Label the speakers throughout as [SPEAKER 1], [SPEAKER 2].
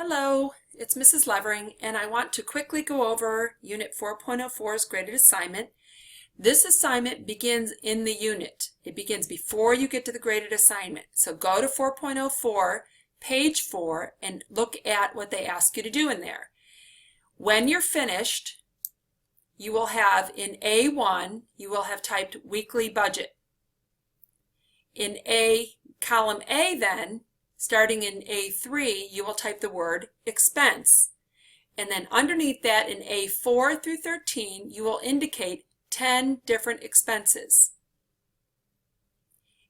[SPEAKER 1] Hello, it's Mrs. Levering, and I want to quickly go over Unit 4.04's graded assignment. This assignment begins in the unit. It begins before you get to the graded assignment. So go to 4.04, page 4, and look at what they ask you to do in there. When you're finished, you will have in A1, you will have typed weekly budget. In column A then, starting in A3, you will type the word expense. And then underneath that in A4 through 13, you will indicate 10 different expenses.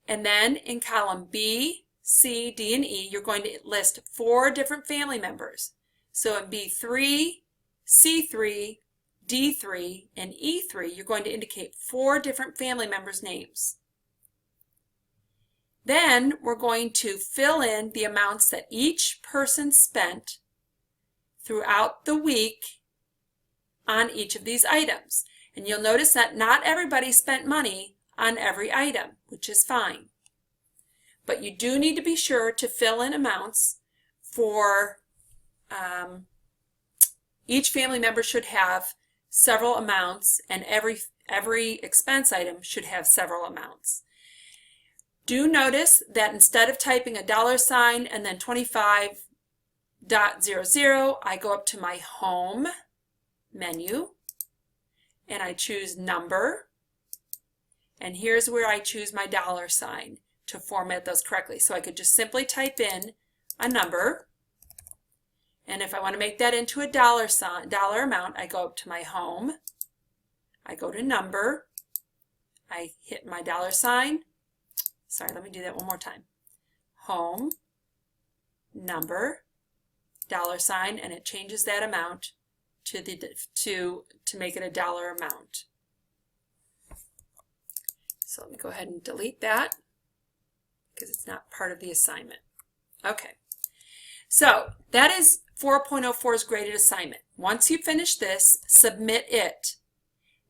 [SPEAKER 1] And then in column B, C, D, and E, you're going to list 4 different family members. So in B3, C3, D3, and E3, you're going to indicate 4 different family members' names. Then we're going to fill in the amounts that each person spent throughout the week on each of these items. And you'll notice that not everybody spent money on every item, which is fine. But you do need to be sure to fill in amounts for each family member should have several amounts, and every expense item should have several amounts. Do notice that instead of typing a $ and then 25.00, I go up to my home menu and I choose number, and here's where I choose my $ to format those correctly. So I could just simply type in a number, and if I want to make that into a dollar amount, I go up to my home, I go to number, I hit my $. Sorry, let me do that one more time. Home, number, $, and it changes that amount to make it a dollar amount. So let me go ahead and delete that because it's not part of the assignment. Okay, so that is 4.04's graded assignment. Once you finish this, submit it.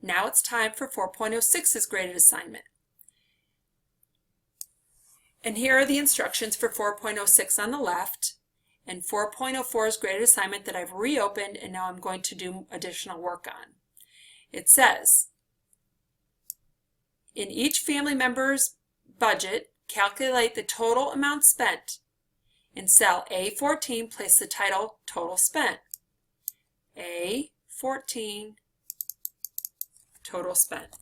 [SPEAKER 1] Now it's time for 4.06's graded assignment. And here are the instructions for 4.06 on the left, and 4.04's graded assignment that I've reopened and now I'm going to do additional work on. It says, in each family member's budget, calculate the total amount spent. In cell A14, place the title Total Spent. A14, Total Spent.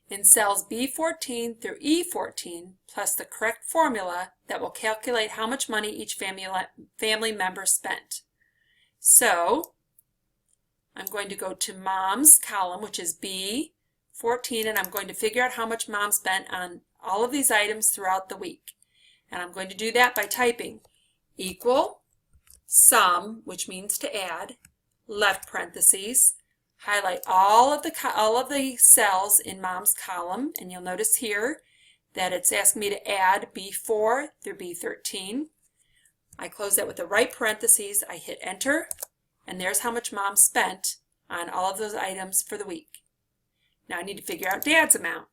[SPEAKER 1] In cells B14 through E14, plus the correct formula that will calculate how much money each family member spent. So I'm going to go to Mom's column, which is B14, and I'm going to figure out how much Mom spent on all of these items throughout the week. And I'm going to do that by typing equal sum, which means to add, left parentheses, highlight all of the cells in Mom's column, and you'll notice here that it's asking me to add B4 through B13. I close that with the right parentheses, I hit enter, and there's how much Mom spent on all of those items for the week. Now I need to figure out Dad's amount.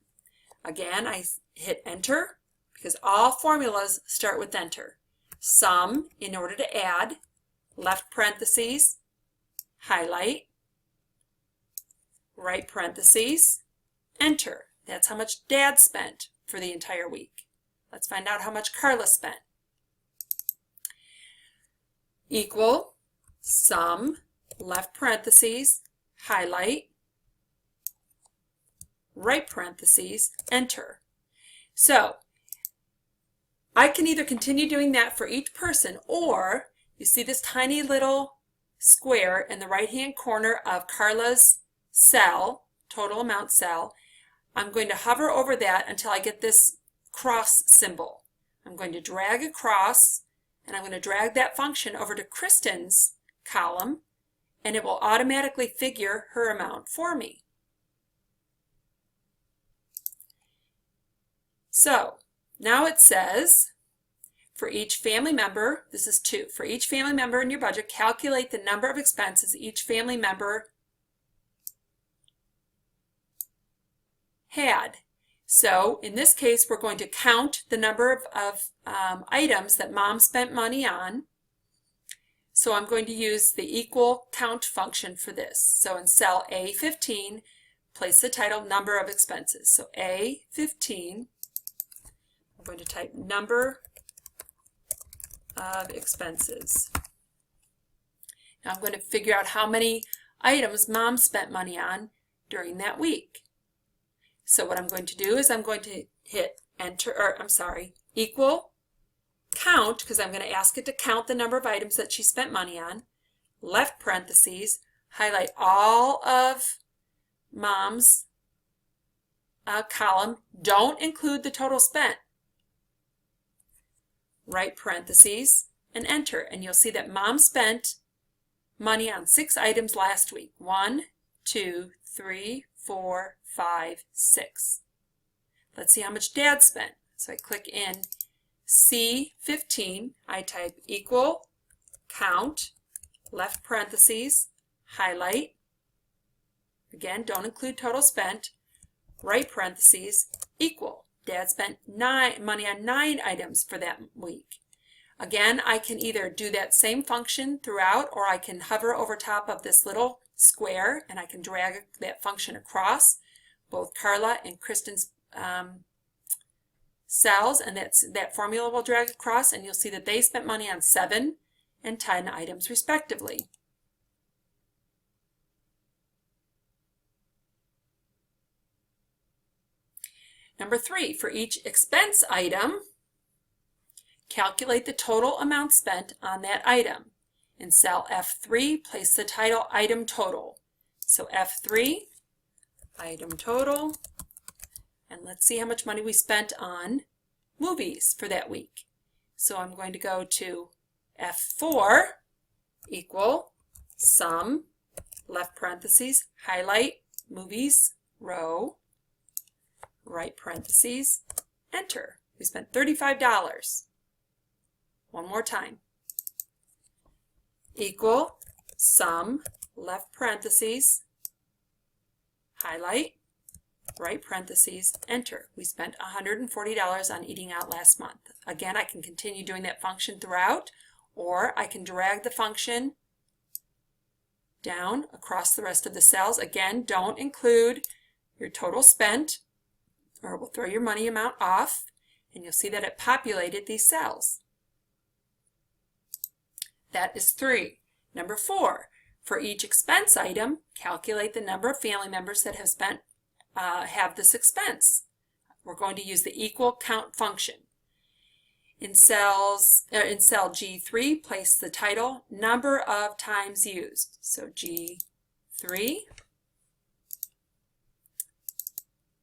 [SPEAKER 1] Again, I hit enter because all formulas start with enter. Sum in order to add, left parentheses, highlight, right parentheses, enter. That's how much Dad spent for the entire week. Let's find out how much Carla spent. Equal, sum, left parentheses, highlight, right parentheses, enter. So I can either continue doing that for each person, or you see this tiny little square in the right hand corner of Carla's cell, total amount cell. I'm going to hover over that until I get this cross symbol. I'm going to drag across, and I'm going to drag that function over to Kristen's column, and it will automatically figure her amount for me. So now it says, for each family member, this is 2, for each family member in your budget, calculate the number of expenses each family member had. So in this case, we're going to count the number of items that mom spent money on. So I'm going to use the equal count function for this. So in cell A15, place the title number of expenses. So A15, I'm going to type number of expenses. Now I'm going to figure out how many items mom spent money on during that week. So what I'm going to do is I'm going to hit enter, or I'm sorry, equal count, because I'm going to ask it to count the number of items that she spent money on, left parentheses, highlight all of mom's column, don't include the total spent, right parentheses, and enter. And you'll see that mom spent money on 6 items last week. 1, 2, 3, 4, 5, 6. Let's see how much dad spent. So I click in C15, I type equal count, left parentheses, highlight, again don't include total spent, right parentheses, equal. Dad spent money on 9 items for that week. Again, I can either do that same function throughout, or I can hover over top of this little square and I can drag that function across both Carla and Kristen's cells, and that formula will drag across, and you'll see that they spent money on 7 and 10 items respectively. Number 3, for each expense item, calculate the total amount spent on that item. In cell F3, place the title item total. So F3, item total, and let's see how much money we spent on movies for that week. So I'm going to go to F4, equal sum, left parentheses, highlight, movies, row, right parentheses, enter. We spent $35. One more time. Equal sum, left parentheses, highlight, right parentheses, enter. We spent $140 on eating out last month. Again, I can continue doing that function throughout, or I can drag the function down across the rest of the cells. Again, don't include your total spent, or it will throw your money amount off, and you'll see that it populated these cells. That is 3. Number 4, for each expense item, calculate the number of family members that have this expense. We're going to use the equal count function. In cell G3, place the title number of times used. So G3,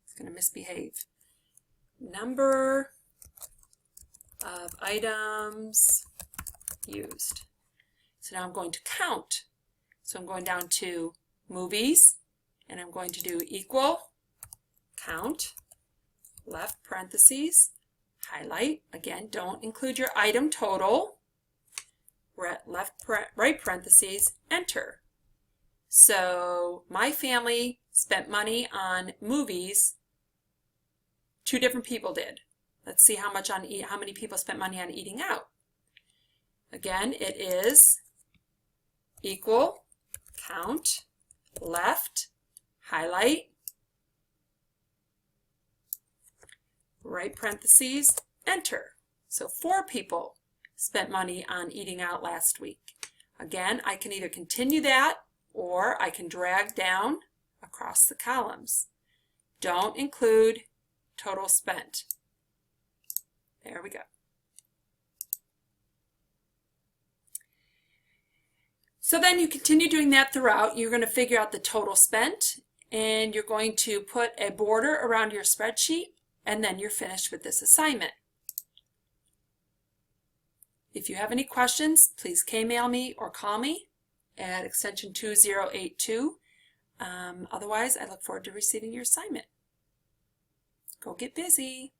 [SPEAKER 1] it's going to misbehave. Number of items used. So now I'm going to count. So I'm going down to movies, and I'm going to do equal count, left parentheses, highlight. Again, don't include your item total, right parentheses, enter. So my family spent money on movies. 2 different people did. Let's see how many people spent money on eating out. Again, it is equal count, left, highlight, right parentheses, enter. So 4 people spent money on eating out last week. Again, I can either continue that, or I can drag down across the columns. Don't include total spent. There we go. So then you continue doing that throughout. You're going to figure out the total spent, and you're going to put a border around your spreadsheet, and then you're finished with this assignment. If you have any questions, please K-mail me or call me at extension 2082. Otherwise, I look forward to receiving your assignment. Go get busy.